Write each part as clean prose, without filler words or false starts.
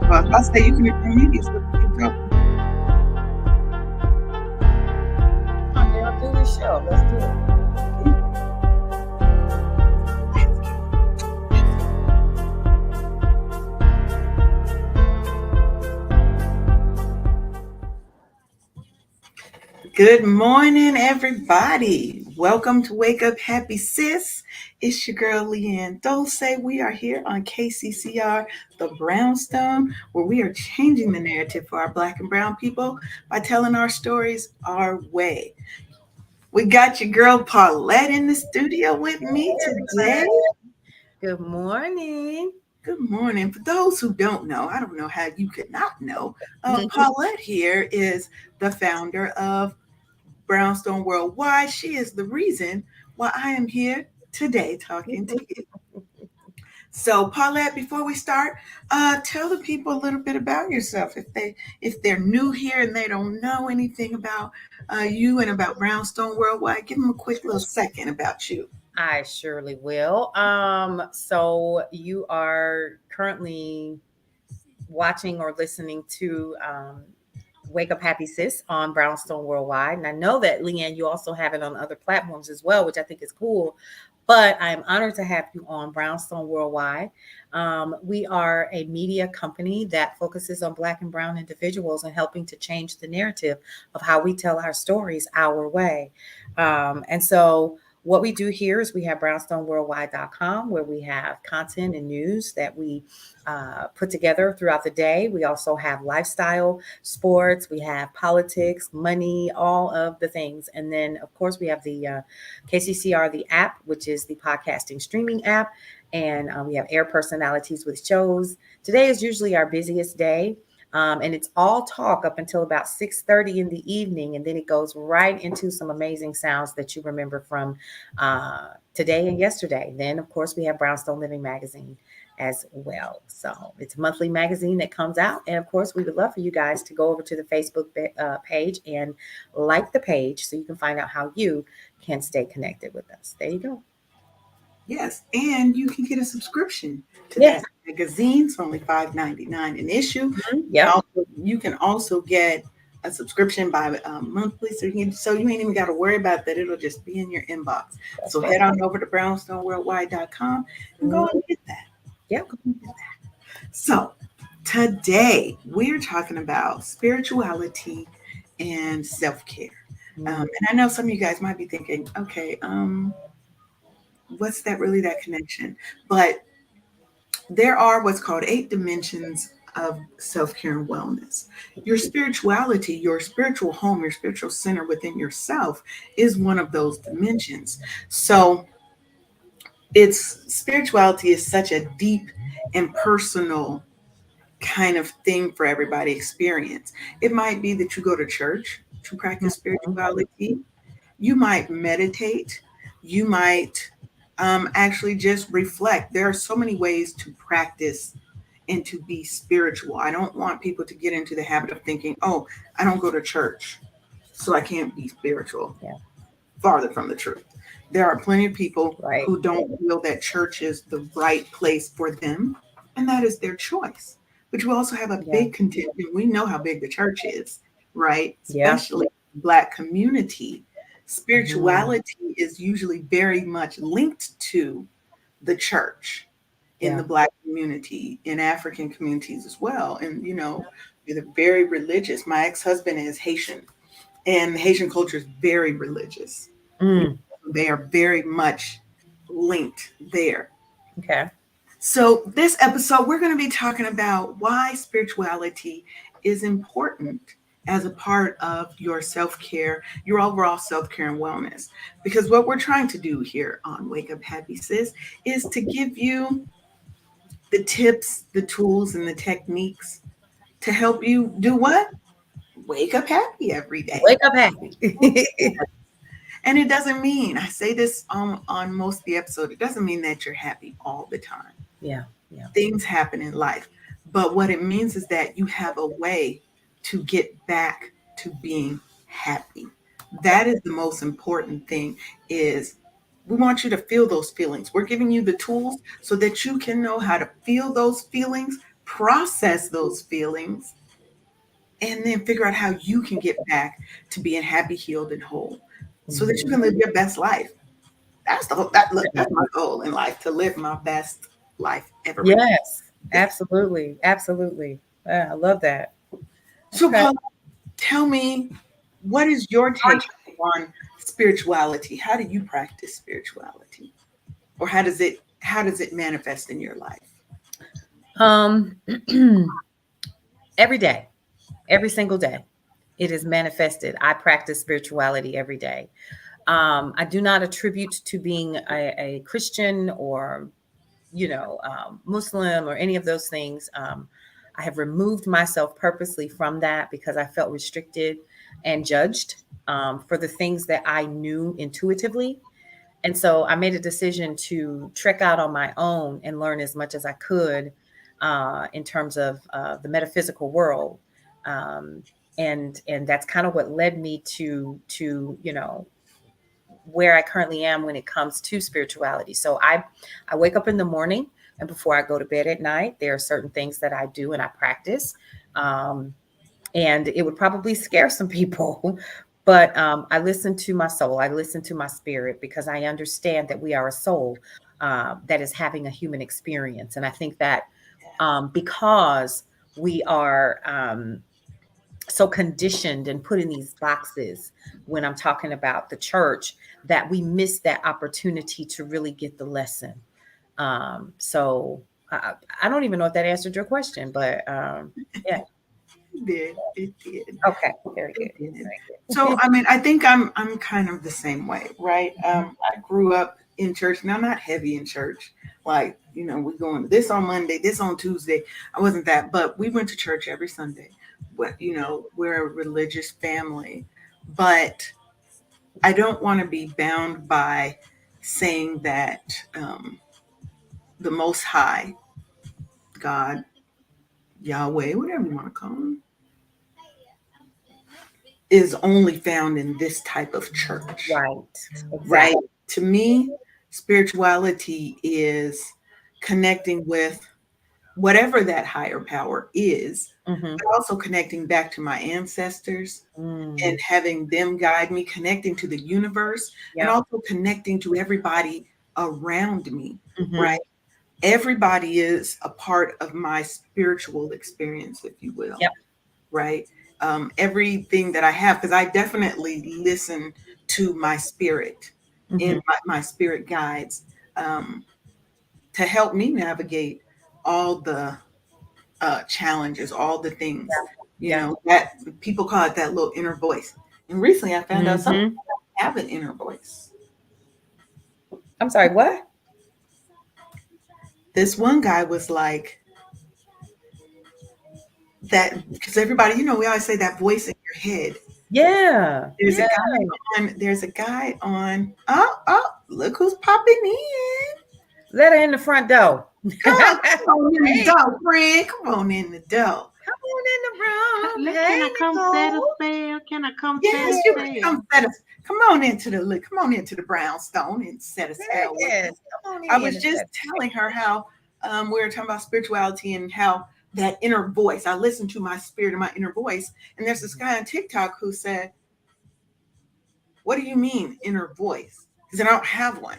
Well, if I say you can immediately go. Come on, girl, do this show. Let's do it. Good morning, everybody. Welcome to Wake Up Happy Sis. It's your girl, Leanne Dulce. We are here on KCCR, the Brownstone, where we are changing the narrative for our Black and Brown people by telling our stories our way. We got your girl Paulette in the studio with me today. Good morning. Good morning. For those who don't know, I don't know how you could not know, Paulette here is the founder of Brownstone Worldwide. She is the reason why I am here today talking to you. So, Paulette, before we start, tell the people a little bit about yourself. If they're new here and they don't know anything about you and about Brownstone Worldwide, give them a quick little second about you. I surely will. So you are currently watching or listening to Wake Up Happy Sis on Brownstone Worldwide. And I know that, Leanne, you also have it on other platforms as well, which I think is cool. But I'm honored to have you on Brownstone Worldwide. We are a media company that focuses on Black and Brown individuals and helping to change the narrative of how we tell our stories our way. And so what we do here is we have brownstoneworldwide.com, where we have content and news that we put together throughout the day. We also have lifestyle, sports, we have politics, money, all of the things. And then, of course, we have the KCCR, the app, which is the podcasting streaming app. And we have air personalities with shows. Today is usually our busiest day. And it's all talk up until about 6:30 in the evening. And then it goes right into some amazing sounds that you remember from today and yesterday. Then, of course, we have Brownstone Living Magazine as well. So it's a monthly magazine that comes out. And of course, we would love for you guys to go over to the Facebook page and like the page so you can find out how you can stay connected with us. There you go. Yes, and you can get a subscription to Yes. that magazine. It's only $5.99 an issue. Yep. You can also get a subscription by monthly, so you ain't even got to worry about that. It'll just be in your inbox. That's So right. head on over to brownstoneworldwide.com and go and get that. Yep. Go and get that. So today we're talking about spirituality and self-care. And I know some of you guys might be thinking, okay, what's that connection? But there are what's called 8 dimensions of self-care and wellness. Your spirituality, your spiritual home, your spiritual center within yourself is one of those dimensions. So it's spirituality is such a deep and personal kind of thing for everybody to experience. It might be that you go to church to practice spirituality. You might meditate. You might actually just reflect. There are so many ways to practice and to be spiritual. I don't want people to get into the habit of thinking, oh, I don't go to church, so I can't be spiritual. Yeah. Farther from the truth. There are plenty of people Right. who don't feel that church is the right place for them, and that is their choice. But you also have a big contingent. We know how big the church is, right? Yeah. Especially Black community. Spirituality is usually very much linked to the church in the Black community, in African communities as well. And, they're very religious. My ex-husband is Haitian, and Haitian culture is very religious. They are very much linked there. Okay. So this episode, we're going to be talking about why spirituality is important as a part of your self-care, your overall self-care and wellness. Because what we're trying to do here on Wake Up Happy Sis is to give you the tips, the tools, and the techniques to help you do what? Wake up happy every day. Wake up happy. And it doesn't mean, I say this on most of the episode, it doesn't mean that you're happy all the time. Yeah. Things happen in life. But what it means is that you have a way to get back to being happy. That is the most important thing, is we want you to feel those feelings. We're giving you the tools so that you can know how to feel those feelings process those feelings, and then figure out how you can get back to being happy, healed, and whole, so that you Mhm. can live your best life. That's the whole. That look. That's my Definitely. goal in life, to live my best life ever again. Yes, absolutely, absolutely. Yeah, I love that. So, Okay. Paul, tell me, what is your take on spirituality? How do you practice spirituality, or how does it manifest in your life? Um, every day, every single day, it is manifested. I practice spirituality every day. I do not attribute to being a Christian or Muslim or any of those things. I have removed myself purposely from that because I felt restricted and judged for the things that I knew intuitively. And so I made a decision to trek out on my own and learn as much as I could in terms of the metaphysical world. Um, and that's kind of what led me to where I currently am when it comes to spirituality. So I wake up in the morning, and before I go to bed at night, there are certain things that I do and I practice. Um, and it would probably scare some people, but I listen to my soul. I listen to my spirit because I understand that we are a soul that is having a human experience. And I think that because we are so conditioned and put in these boxes when I'm talking about the church, that we miss that opportunity to really get the lesson. So I don't even know if that answered your question, but yeah. It did. It did. Okay. Very It good. did. Very So, good. I mean, I think I'm kind of the same way, right? I grew up in church. Now, not heavy in church. Like, we going this on Monday, this on Tuesday. I wasn't that, but we went to church every Sunday. But, we're a religious family. But I don't want to be bound by saying that the Most High, God, Yahweh, whatever you want to call him, is only found in this type of church, Right. right? Exactly. To me, spirituality is connecting with whatever that higher power is, Hmm. but also connecting back to my ancestors and Mm. having them guide me, connecting to the universe, and Yep. also connecting to everybody around me, Hmm. right? Everybody is a part of my spiritual experience, if you will, Yep. right? Everything that I have, because I definitely listen to my spirit, and Hmm. my spirit guides, um, to help me navigate all the challenges, all the things, Yeah. that people call it, that little inner voice. And recently I found out some Hmm. people have an inner voice. I'm sorry. What? This one guy was like, that, because everybody, we always say that voice in your head. Yeah. There's a Yeah. guy on. Oh, look who's popping in. Let her in the front door. Come on in the Hey, door, friend. Come on in the door. come on in the room. Can Hey, I come set a Nicole. spell? Can I come set a Yes, you can spell? come come on into the brownstone and set a spell with me. Yes. Come on I in was and just set. telling her how, we were talking about spirituality and how that inner voice. I listen to my spirit and my inner voice. And there's this guy on TikTok who said, "What do you mean inner voice?" Because I don't have one.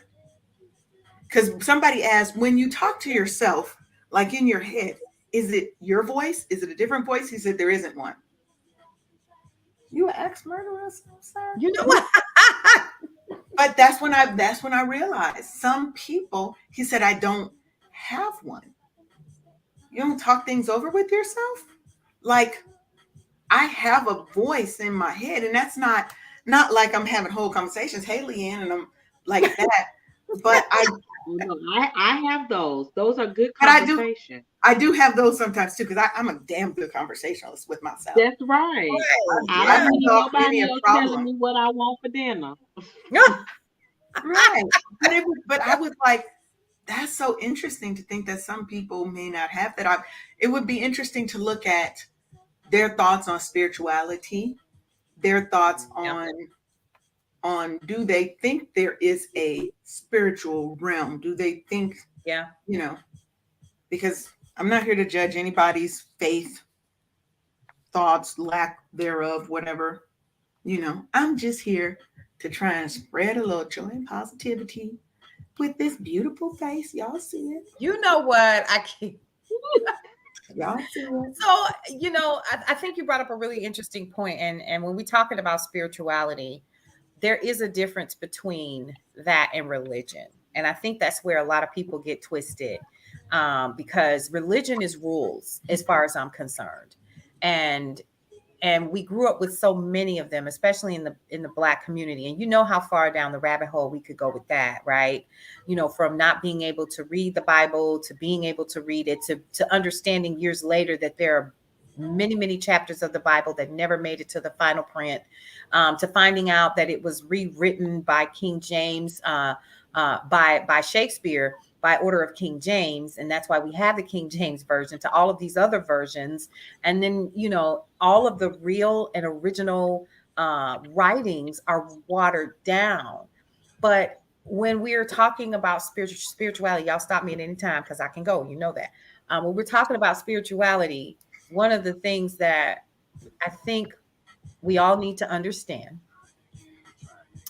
Because somebody asked, when you talk to yourself, like in your head, is it your voice? Is it a different voice? He said there isn't one. You an ex murderer, You know sir? what? But that's when I realized some people. He said, I don't have one. You don't talk things over with yourself. Like, I have a voice in my head, and that's not like I'm having whole conversations. Hey, Leanne, and I'm like that. But Oh, no, I have those. Those are good but I do conversation. I do have those sometimes too, because I'm a damn good conversationalist with myself. That's right. Right. I I don't Yeah. need resolve many nobody a else telling problem. me what I want for dinner. Right. But I was like, that's so interesting to think that some people may not have that. It would be interesting to look at their thoughts on spirituality, their thoughts Yeah. on do they think there is a spiritual realm? Do they think, Yeah. you know, because I'm not here to judge anybody's faith, thoughts, lack thereof, whatever. I'm just here to try and spread a little joy and positivity with this beautiful face. Y'all see it? You know what? I can't. Y'all see it? So, I think you brought up a really interesting point. And when we're talking about spirituality, there is a difference between that and religion. And I think that's where a lot of people get twisted, because religion is rules, as far as I'm concerned. And we grew up with so many of them, especially in the Black community. And you know how far down the rabbit hole we could go with that, right? From not being able to read the Bible to being able to read it, to understanding years later that there are many, many chapters of the Bible that never made it to the final print, to finding out that it was rewritten by King James, by Shakespeare, by order of King James, and that's why we have the King James version, to all of these other versions. And then all of the real and original writings are watered down. But when we're talking about spirituality, y'all stop me at any time because I can go, that. When we're talking about spirituality, one of the things that I think we all need to understand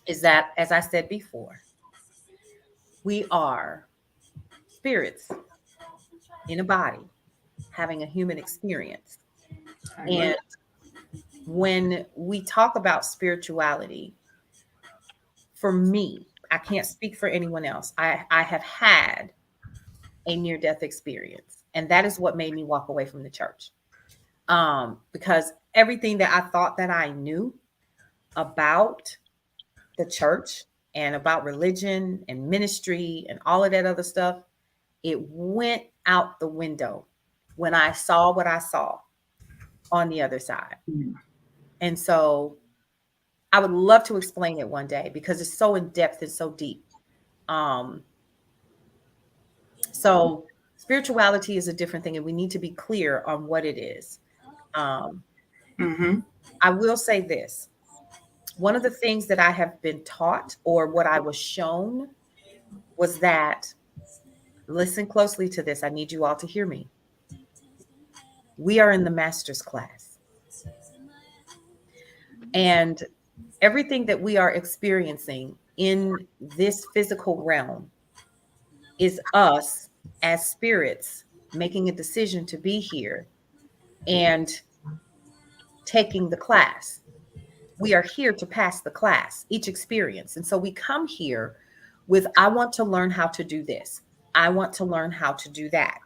is that, as I said before, we are spirits in a body having a human experience. And when we talk about spirituality, for me, I can't speak for anyone else. I have had a near-death experience, and that is what made me walk away from the church. Because everything that I thought that I knew about the church and about religion and ministry and all of that other stuff, it went out the window when I saw what I saw on the other side. And so I would love to explain it one day because it's so in depth and so deep. So spirituality is a different thing, and we need to be clear on what it is. Mm-hmm. I will say this. One of the things that I have been taught, or what I was shown, was that, listen closely to this. I need you all to hear me. We are in the master's class. And everything that we are experiencing in this physical realm is us as spirits making a decision to be here and taking the class. We are here to pass the class, each experience. And so we come here with, I want to learn how to do this. I want to learn how to do that.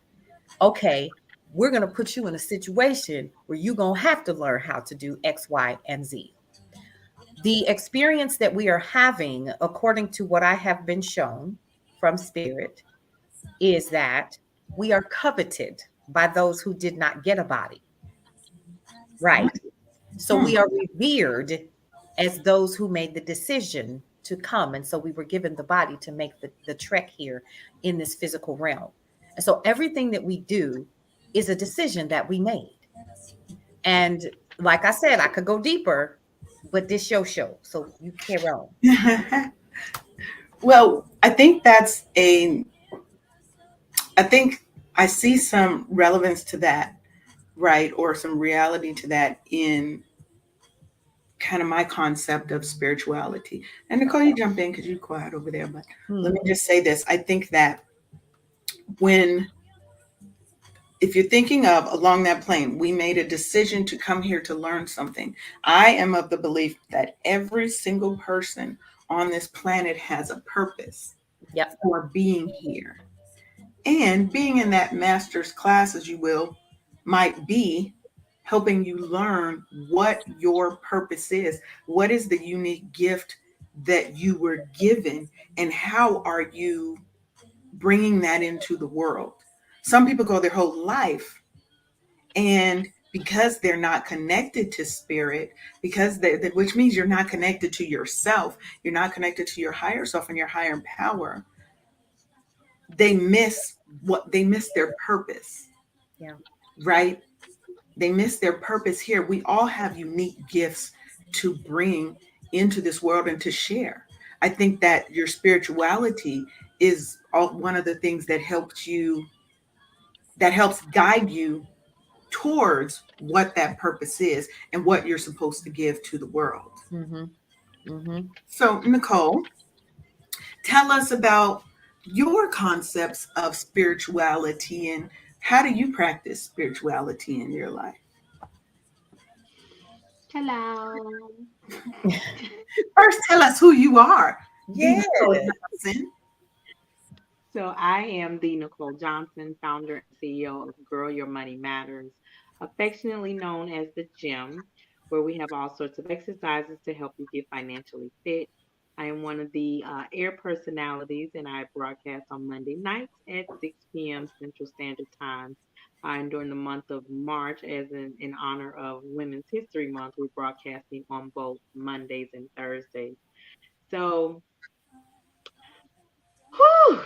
Okay, we're going to put you in a situation where you're going to have to learn how to do X, Y, and Z. The experience that we are having, according to what I have been shown from Spirit, is that we are coveted by those who did not get a body. Right. So we are revered as those who made the decision to come. And so we were given the body to make the trek here in this physical realm. And so everything that we do is a decision that we made. And like I said, I could go deeper, but this your show. So you carry on. Well, I think I see some relevance to that, right? Or some reality to that in kind of my concept of spirituality. And Nicole, you jump in because you're quiet over there. But let me just say this. I think that if you're thinking of along that plane, we made a decision to come here to learn something. I am of the belief that every single person on this planet has a purpose for being here. And being in that master's class, as you will, might be helping you learn what your purpose is. What is the unique gift that you were given, and how are you bringing that into the world? Some people go their whole life, and because they're not connected to spirit, which means you're not connected to yourself, you're not connected to your higher self and your higher power, they miss their purpose. Yeah. Right? They miss their purpose here. We all have unique gifts to bring into this world and to share. I think that your spirituality is one of the things that helps you that helps guide you towards what that purpose is and what you're supposed to give to the world. Mm-hmm. Mm-hmm. So, Nicole, tell us about your concepts of spirituality and how do you practice spirituality in your life? Hello. First, tell us who you are, the Yeah. Nicole Johnson. So I am the Nicole Johnson, founder and CEO of Girl Your Money Matters, affectionately known as the Gym, where we have all sorts of exercises to help you get financially fit. I am one of the air personalities, and I broadcast on Monday nights at 6 p.m. Central Standard Time. And during the month of March, in honor of Women's History Month, we're broadcasting on both Mondays and Thursdays. So, whew,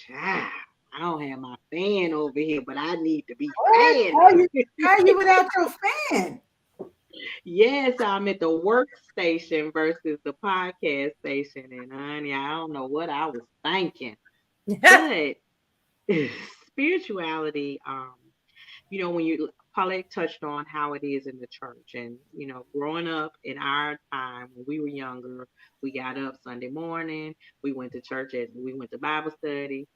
child, I don't have my fan over here, but I need to be What? fanning. How are you without your fan? Yes, I'm at the workstation versus the podcast station, and honey, I don't know what I was thinking, but spirituality, when Paulette touched on how it is in the church, and growing up in our time when we were younger, we got up Sunday morning, we went to church, we went to Bible study,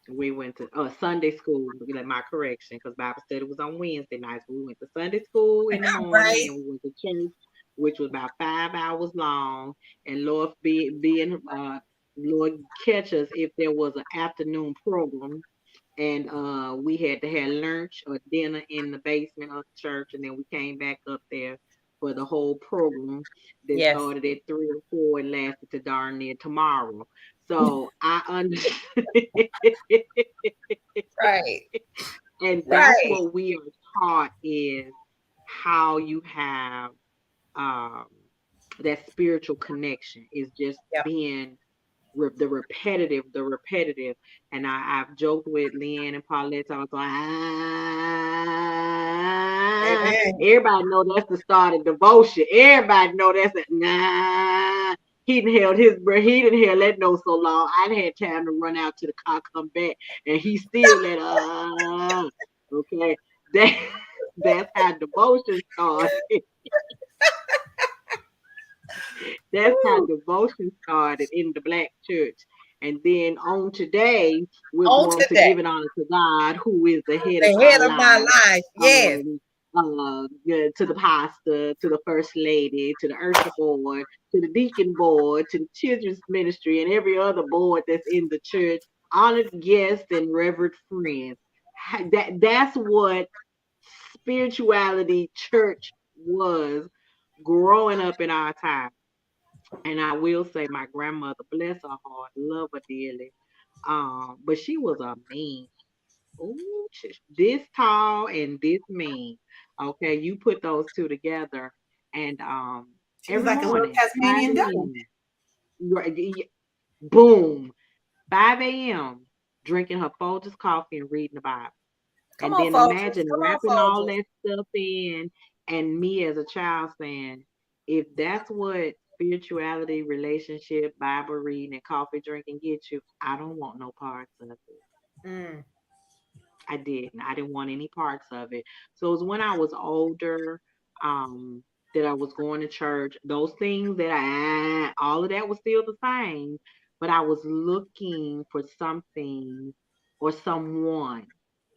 we went to Sunday school. Like my correction, because Bible study was on Wednesday nights. But we went to Sunday school in the morning, and Right. then we went to church, which was about 5 hours long. And Lord being Lord catch us if there was an afternoon program, and we had to have lunch or dinner in the basement of the church, and then we came back up there for the whole program that Yes. started at 3 or 4 and lasted to darn near tomorrow. So I understand, Right. and that's Right. what we are taught is how you have um, that spiritual connection is just Yep. being the repetitive. And I've joked with Leanne and Paulette. I was like, Amen. everybody know that's the start of devotion. Everybody know that's a nah. He done held his breath. He didn't held that note so long. I done had time to run out to the car, come back, and he still let okay. That that's how devotion started. That's how Woo. devotion started in the black church. And then on today, we're On going to today, give it honor to God, who is the head of the our head of my lives, life. Yes. yeah, to the pastor, to the first lady, to the usher board, to the deacon board, to the children's ministry, and every other board that's in the church, honored guests and revered friends. That's what spirituality church was growing up in our time. And I will say my grandmother, bless her heart, love her dearly. But she was a mean. Ooh, this tall and this mean. Okay, you put those two together, and She was every like a little morning, 5 Tasmanian devil. a.m. Boom, 5 a.m. drinking her Folgers coffee and reading the Bible. Come And on, then Folgers. imagine Come on, wrapping all Folgers. that stuff in, and me as a child saying, if that's what spirituality, relationship, Bible reading, and coffee drinking get you, I don't want no parts of it. Mm. I didn't. I didn't want any parts of it. So it was when I was older, um, that I was going to church. Those things that all of that was still the same, but I was looking for something or someone,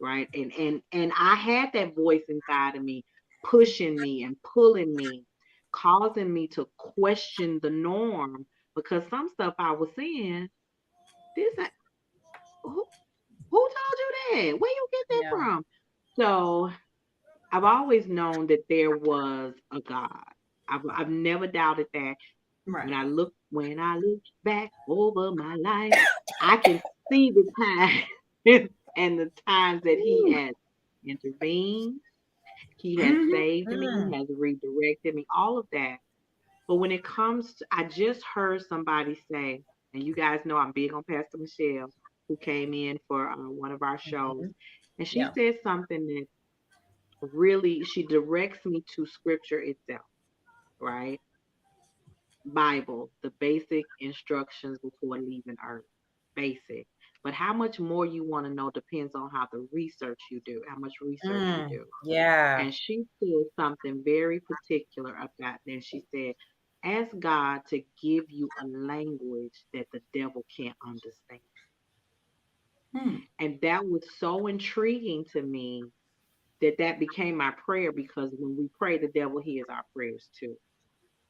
right? And I had that voice inside of me, pushing me and pulling me, causing me to question the norm because some stuff I was saying, this who who told you that? Where you get that Yeah. from? So I've always known that there was a God. I've never doubted that. Right. When I look back over my life, I can see the time and the times that He Ooh. has intervened. He has Hmm. saved me. He Mm. has redirected me. All of that. But when it comes to, I just heard somebody say, and you guys know I'm big on Pastor Michelle, who came in for one of our shows, Mhm. and she Yeah. said something that really, she directs me to scripture itself, right? Bible, the basic instructions before leaving earth. Basic. But how much more you want to know depends on how the research you do, how much research you do. Yeah. And she said something very particular about that. She said, ask God to give you a language that the devil can't understand. Hmm. And that was so intriguing to me that that became my prayer, because when we pray, the devil hears our prayers too.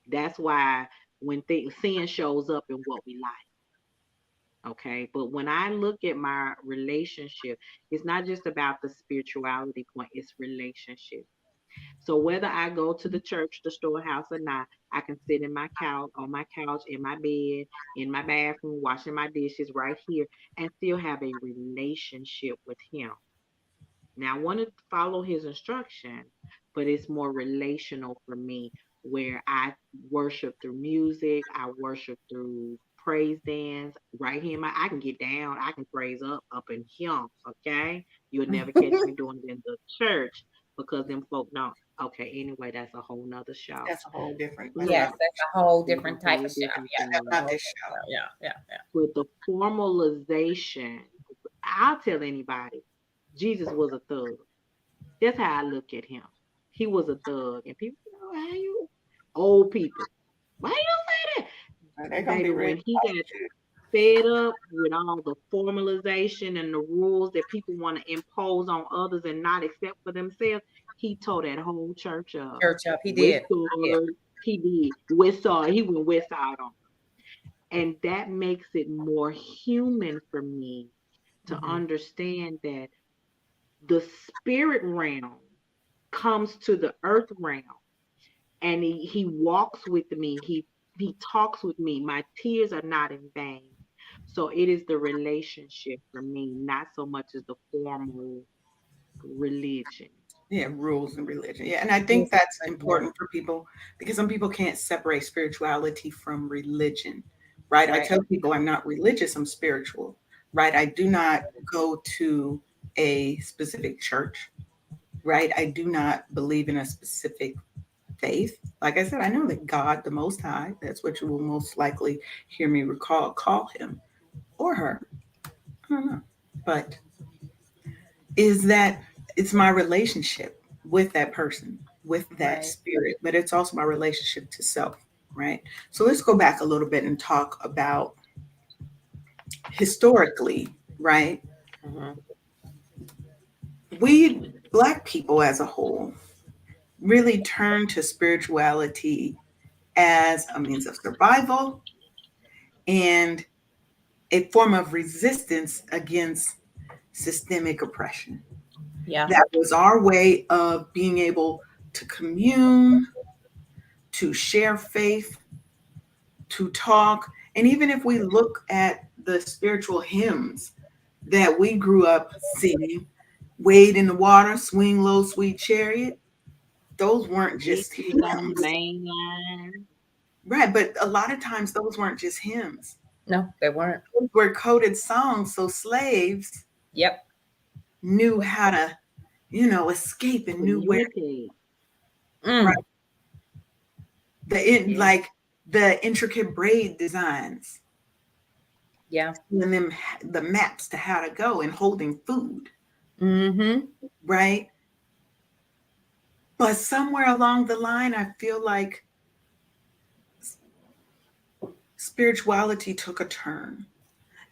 That's why when sin shows up in what we like, okay? But when I look at my relationship, it's not just about the spirituality point, it's relationship. So whether I go to the church, the storehouse or not, I can sit in my couch, on my couch, in my bed, in my bathroom, washing my dishes right here, and still have a relationship with him. Now, I want to follow his instruction, but it's more relational for me, where I worship through music, I worship through praise dance. Right here, I can get down, I can praise up in him. Okay, you'll never catch me doing it in the church because them folk don't. Okay, anyway, that's a whole nother show. That's a whole different. But Yes, that's a whole it's a different type whole of show. different Yeah, No, that's a thing. not whole this different show. show. Yeah, yeah, yeah. With the formalization, I'll tell anybody, Jesus was a thug. That's how I look at him. He was a thug. And people, how you old people, why you say They're that? gonna be Baby, ready when to he fight got you. fed up with all the formalization and the rules that people want to impose on others and not accept for themselves, he tore that whole church up. Church up. He West did. Yeah. side, he did. West side, he went west side on. And that makes it more human for me to Hmm. understand that the spirit realm comes to the earth realm, and he walks with me, he talks with me. My tears are not in vain. So it is the relationship for me, not so much as the formal religion. Yeah, rules and religion. Yeah, and I think Yes. that's Yeah. important for people because some people can't separate spirituality from religion, right? I Right. tell people I'm not religious, I'm spiritual, right? I do not go to a specific church, right? I do not believe in a specific faith. Like I said, I know that God, the Most High, that's what you will most likely hear me call him or her. I don't know. But is that it's my relationship with that person, with that Right. spirit, but it's also my relationship to self, right? So let's go back a little bit and talk about historically, right? Hmm. We Black people as a whole really turn to spirituality as a means of survival and a form of resistance against systemic oppression. Yeah. That was our way of being able to commune, to share faith, to talk. And even if we look at the spiritual hymns that we grew up singing, Wade in the Water, Swing Low, Sweet Chariot, those weren't just Jesus on the hymns, main line. right? But a lot of times those weren't just hymns. No, they weren't. Those were coded songs so slaves Yep. knew how to, escape and knew where, Communicate. right? Mm. Yeah. Like the intricate braid designs Yeah. and them the maps to how to go and holding food, Mm-hmm. right? But somewhere along the line, I feel like spirituality took a turn.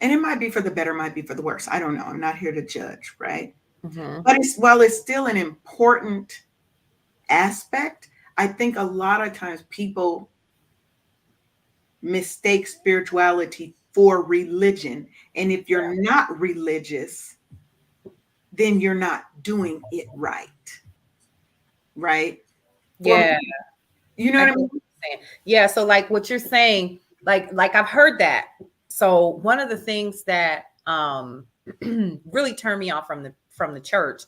And it might be for the better, might be for the worse. I don't know. I'm not here to judge, right? Mm-hmm. But while it's still an important aspect, I think a lot of times people mistake spirituality for religion. And if you're not religious, then you're not doing it right, right? For Yeah. you know I what get I what mean? you're saying. Yeah. So like what you're saying, like I've heard that. So one of the things that really turned me off from the church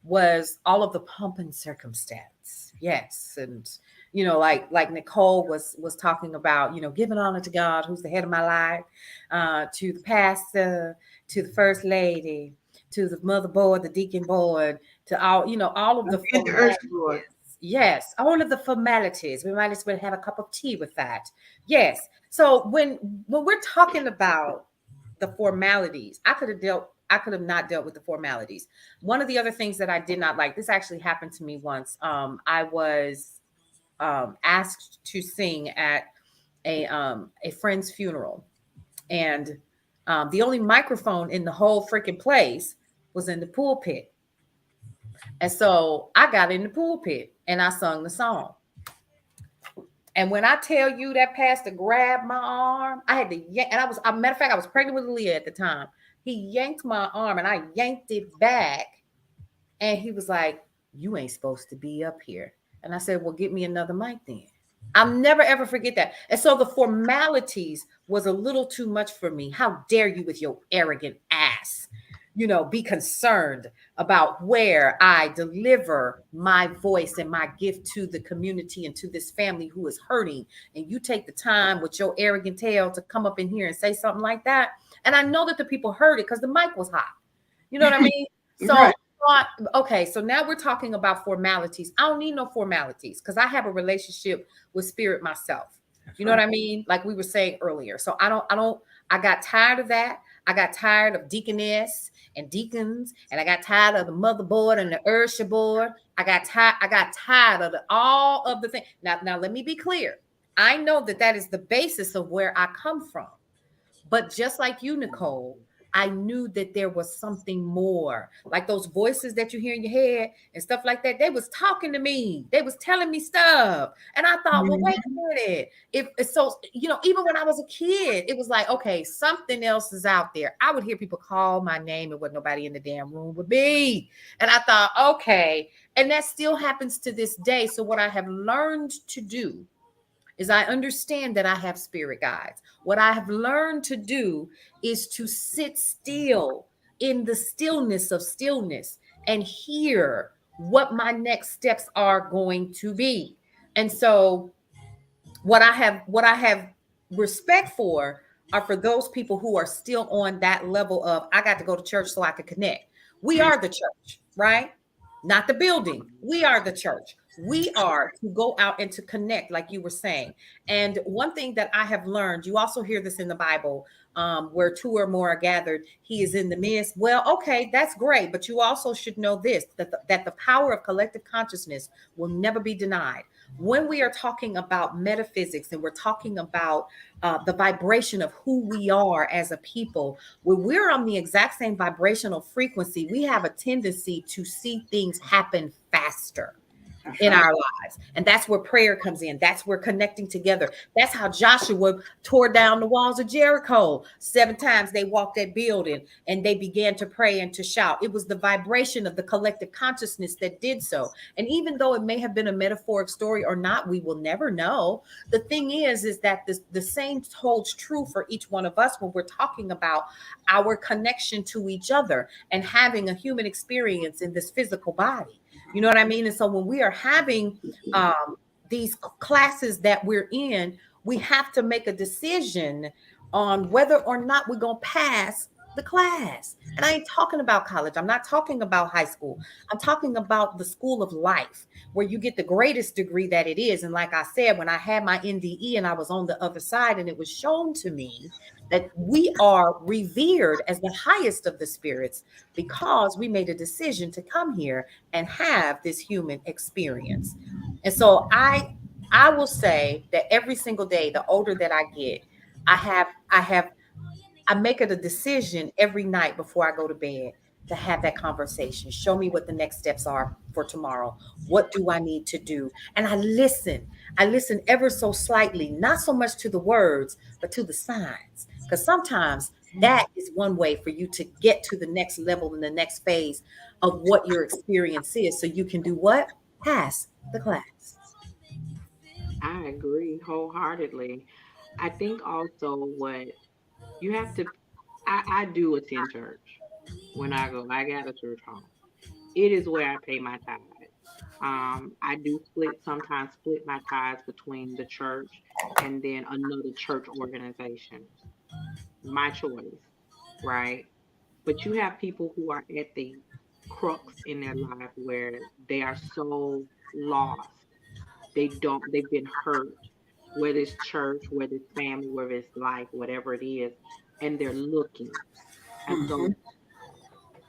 was all of the pomp and circumstance. Yes. And like Nicole was talking about, giving honor to God, who's the head of my life, to the pastor, to the first lady, to the mother board, the deacon board, to all of the Get the earth Lord. formalities. Yes, all of the formalities. We might as well have a cup of tea with that. Yes. So when we're talking about the formalities. I could have not dealt with the formalities. One of the other things that I did not like, this actually happened to me once. I was asked to sing at a friend's funeral, and the only microphone in the whole freaking place was in the pulpit. And so I got in the pulpit and I sung the song. And when I tell you that pastor grabbed my arm, I had to yank, and a matter of fact, I was pregnant with Leah at the time. He yanked my arm and I yanked it back. And he was like, "You ain't supposed to be up here." And I said, "Well, get me another mic then." I'll never ever forget that. And so the formalities was a little too much for me. How dare you with your arrogant ass, be concerned about where I deliver my voice and my gift to the community and to this family who is hurting. And you take the time with your arrogant tail to come up in here and say something like that. And I know that the people heard it because the mic was hot. You know what I mean? So Right. okay, so now we're talking about formalities. I don't need no formalities because I have a relationship with spirit myself. That's You know what right. I mean? Like we were saying earlier. So I got tired of that. I got tired of deaconess and deacons, and I got tired of the motherboard and the Ursha board. I got tired of all of the things. Now let me be clear. I know that that is the basis of where I come from. But just like you, Nicole, I knew that there was something more. Like those voices that you hear in your head and stuff like that, they was talking to me. They was telling me stuff. And I thought, well, wait Mhm. a minute. If so, even when I was a kid, it was like, okay, something else is out there. I would hear people call my name and what nobody in the damn room would be. And I thought, okay. And that still happens to this day. So what I have learned to do is I understand that I have spirit guides. What I have learned to do is to sit still in the stillness of stillness and hear what my next steps are going to be. And so what I have respect for are for those people who are still on that level of I got to go to church so I can connect. We Mm. are the church, right? Not the building. We are the church. We are to go out and to connect, like you were saying. And one thing that I have learned, you also hear this in the Bible, where two or more are gathered, he is in the midst. Well, okay, that's great. But you also should know this that the power of collective consciousness will never be denied. When we are talking about metaphysics and we're talking about the vibration of who we are as a people, when we're on the exact same vibrational frequency, we have a tendency to see things happen faster That's in right. our lives. And that's where prayer comes in. That's where connecting together. That's how Joshua tore down the walls of Jericho. 7 times they walked that building and they began to pray and to shout. It was the vibration of the collective consciousness that did so. And even though it may have been a metaphoric story or not, we will never know. The thing is that the same holds true for each one of us when we're talking about our connection to each other and having a human experience in this physical body. You know what I mean? And so when we are having these classes that we're in, we have to make a decision on whether or not we're going to pass the class. And I ain't talking about college. I'm not talking about high school. I'm talking about the school of life where you get the greatest degree that it is. And like I said, when I had my NDE and I was on the other side and it was shown to me that we are revered as the highest of the spirits because we made a decision to come here and have this human experience. And so I will say that every single day, the older that I get, I make it a decision every night before I go to bed to have that conversation. Show me what the next steps are for tomorrow. What do I need to do? And I listen. I listen ever so slightly, not so much to the words, but to the signs. Because sometimes that is one way for you to get to the next level and the next phase of what your experience is. So you can do what? Pass the class. I agree wholeheartedly. I think also what you have to, I do attend church when I go. I got a church home. It is where I pay my tithe. I do sometimes split my tithes between the church and then another church organization. My choice, right? But you have people who are at the crux in their life where they are so lost. They've been hurt, whether it's church, whether it's family, whether it's life, whatever it is. and they're looking. And Mm-hmm. so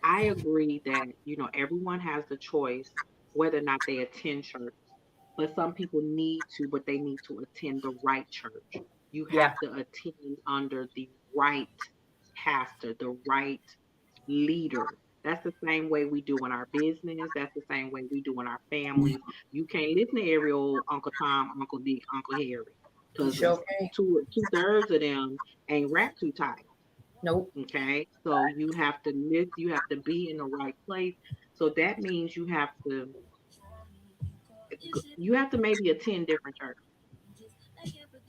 I agree that, everyone has the choice whether or not they attend church. But some people need to, but they need to attend the right church. You have Yeah. to attend under the right pastor, the right leader. That's the same way we do in our business. That's the same way we do in our families. You can't listen to every old Uncle Tom, Uncle Dick, Uncle Harry, You because sure can. two-thirds of them ain't rap too tight. Nope. Okay, so you have to live. You have to be in the right place. So that means you have to maybe attend different churches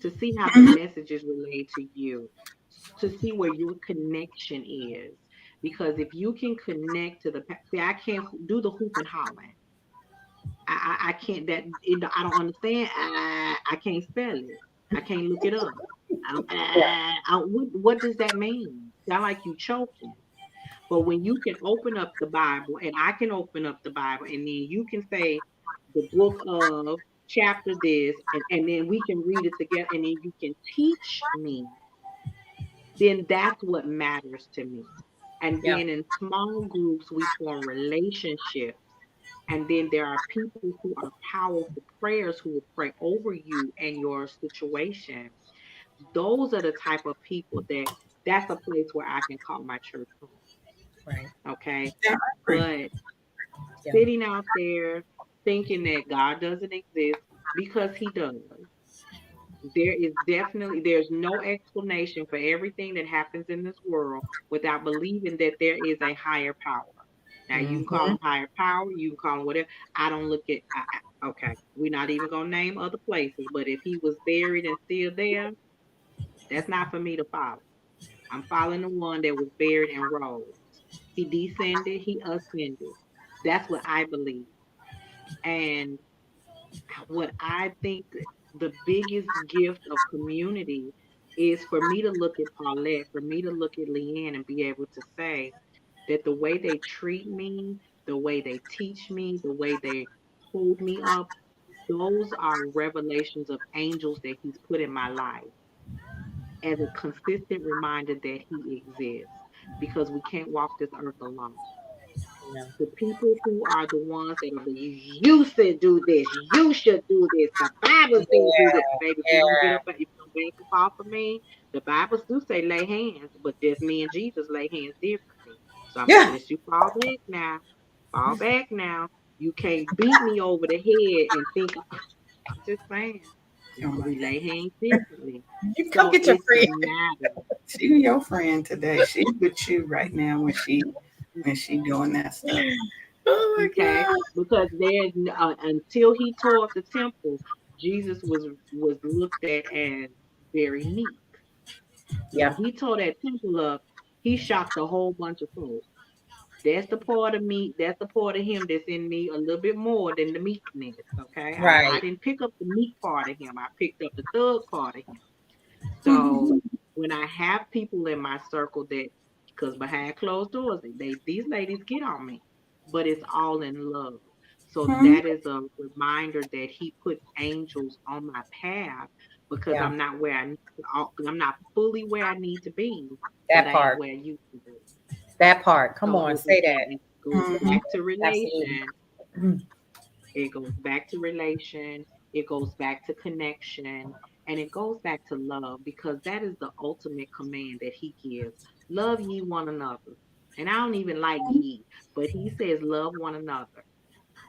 to see how the Mm-hmm. message is relayed to you, to see where your connection is. Because if you can connect to see, I can't do the hoop and hollering. I can't. I don't understand. I can't spell it. I can't look it up. Yeah. What does that mean? Sound like you choking. But when you can open up the Bible, and I can open up the Bible, and then you can say the book of chapter this, and then we can read it together, and then you can teach me, then that's what matters to me. And Yeah. then in small groups, we form relationships. And then there are people who are powerful prayers who will pray over you and your situation. Those are the type of people that's a place where I can call my church home. Right. Okay. Yeah, I agree. But Yeah. sitting out there thinking that God doesn't exist, because he does. There's no explanation for everything that happens in this world without believing that there is a higher power. Now you can call Mm-hmm. him higher power, you can call him whatever. I don't look at okay. We're not even gonna name other places, but if he was buried and still there, that's not for me to follow. I'm following the one that was buried and rose. He descended, he ascended. That's what I believe. And what I think the biggest gift of community is for me to look at Paulette, for me to look at Leanne and be able to say that the way they treat me, the way they teach me, the way they hold me up, those are revelations of angels that he's put in my life as a consistent reminder that he exists, because we can't walk this earth alone. Yeah. The people who are the ones that are you should do this, you should do this, the Bible says do this. Baby, if you don't get Yeah. up, if you don't back up off of me, the Bible do say lay hands, but just me and Jesus lay hands differently. So I'm gonna Yeah. let you fall back now. Fall back now. You can't beat me over the head and think I'm just saying. Oh my We God. lay hands differently. You come So get your it's a friend. matter. She your friend today. She's with you right now when she doing that stuff. Oh my Okay, God. because until he tore up the temple, Jesus was looked at as very meek. When Yeah. he tore that temple up, he shocked a whole bunch of folks. That's the part of me. That's the part of him that's in me a little bit more than the meekness. Okay, I Right. didn't pick up the meek part of him. I picked up the thug part of him. So Mhm. when I have people in my circle that, because behind closed doors, these ladies get on me, but it's all in love. So Mhm. that is a reminder that he puts angels on my path, because Yeah. I'm not fully where I need to be, but That I am part. where I used to be. That part. Come So on, say that. it goes Mhm. back to Absolutely. relation. Mhm. It goes back to relation. It goes back to connection. And it goes back to love, because that is the ultimate command that he gives. Love ye one another. And I don't even like ye, but he says love one another.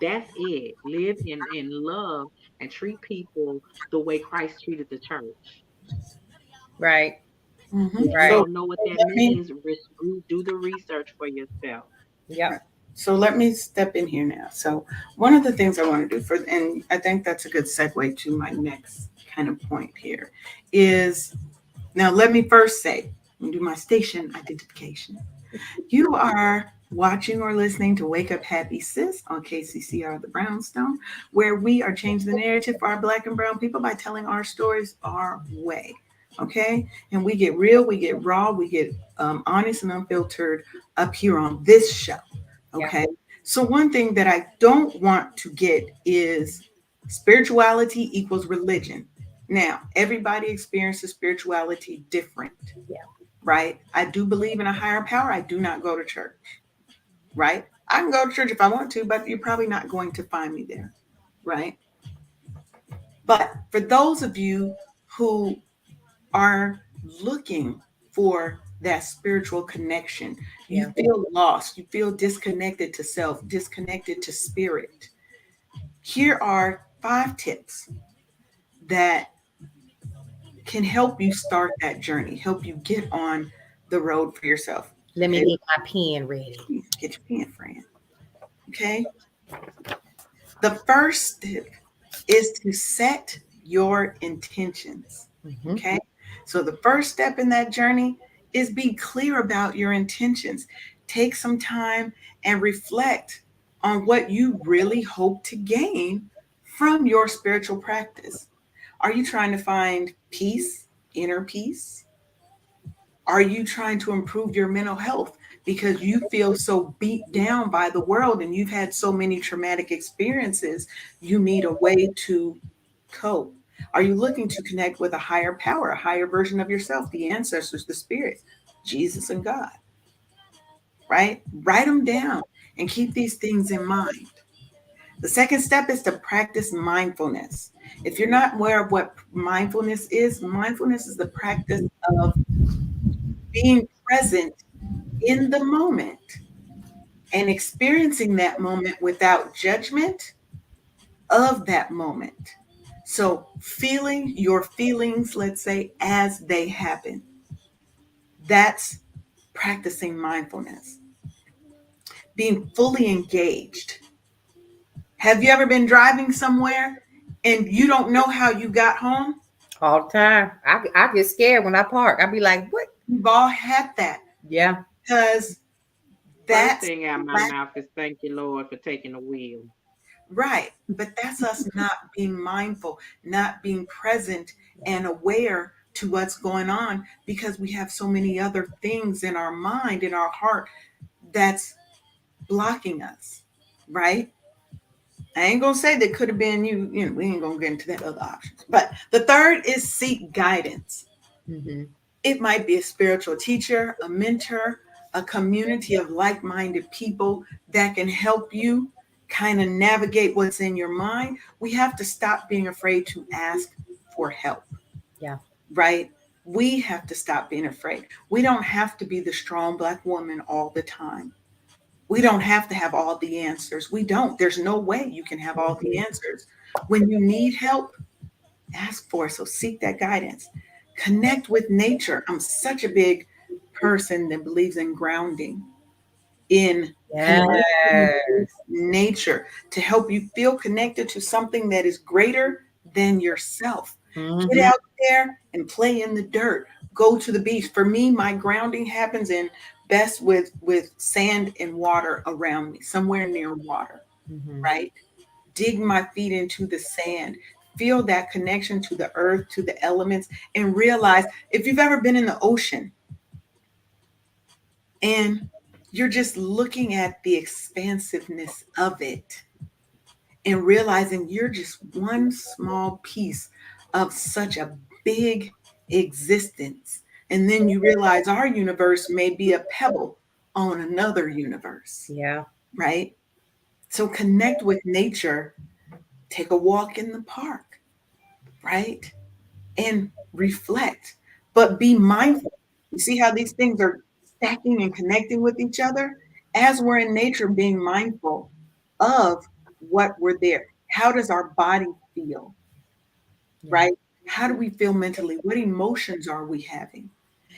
That's it. Live in love and treat people the way Christ treated the church. Right. If Mhm. you Right. So don't know what that let me means, do the research for yourself. Yep. right. So let me step in here now. So one of the things I want to do and I think that's a good segue to my next kind of point here, is now let me first say, do my station identification. You are watching or listening to Wake Up Happy Sis on KCCR The Brownstone, where we are changing the narrative for our Black and Brown people by telling our stories our way. Okay? And we get real, we get raw, we get honest and unfiltered up here on this show. Yeah. Okay? So, one thing that I don't want to get is spirituality equals religion. Now, everybody experiences spirituality different. Yeah. right? I do believe in a higher power. I do not go to church, right? I can go to church if I want to, but you're probably not going to find me there, right? But for those of you who are looking for that spiritual connection, you Yeah. feel lost, you feel disconnected to self, disconnected to spirit. Here are 5 tips that can help you start that journey, help you get on the road for yourself. Let me Okay, get my pen ready. get your pen, friend. Okay, the first step is to set your intentions. Hmm. Okay. So the first step in that journey is be clear about your intentions. Take some time and reflect on what you really hope to gain from your spiritual practice. Are you trying to find peace, inner peace? Are you trying to improve your mental health because you feel so beat down by the world and you've had so many traumatic experiences? You need a way to cope. Are you looking to connect with a higher power, a higher version of yourself, the ancestors, the spirit, Jesus and God, right? Write them down and keep these things in mind. The second step is to practice mindfulness. If you're not aware of what mindfulness is the practice of being present in the moment and experiencing that moment without judgment of that moment. So, feeling your feelings, let's say, as they happen, that's practicing mindfulness. Being fully engaged. Have you ever been driving somewhere and you don't know how you got home? All the time. I get scared when I park. I be like, what? We've all had that Yeah. because First that's thing out my lack. mouth is thank you, Lord, for taking the wheel. Right. But that's us not being mindful, not being present and aware to what's going on because we have so many other things in our mind, in our heart, that's blocking us. Right. I ain't gonna say that could have been you. You know, we ain't gonna get into that other options. But the third is seek guidance. Hmm. It might be a spiritual teacher, a mentor, a community of like minded people that can help you kind of navigate what's in your mind. We have to stop being afraid to ask for help, Yeah. right? We have to stop being afraid. We don't have to be the strong Black woman all the time. We don't have to have all the answers. We don't. There's no way you can have all the Hmm. answers. When you need help, ask for it. So seek that guidance. Connect with nature. I'm such a big person that believes in grounding, in connecting with Yes. nature to help you feel connected to something that is greater than yourself. Get Hmm. out there and play in the dirt. Go to the beach. For me, my grounding happens in best with sand and water around me, somewhere near water, Hmm. right? Dig my feet into the sand, feel that connection to the earth, to the elements, and realize if you've ever been in the ocean and you're just looking at the expansiveness of it and realizing you're just one small piece of such a big existence. And then you realize our universe may be a pebble on another universe, Yeah. right? So connect with nature, take a walk in the park, right? And reflect, but be mindful. You see how these things are stacking and connecting with each other? As we're in nature, being mindful of what we're there. How does our body feel, Yeah. right? How do we feel mentally? What emotions are we having?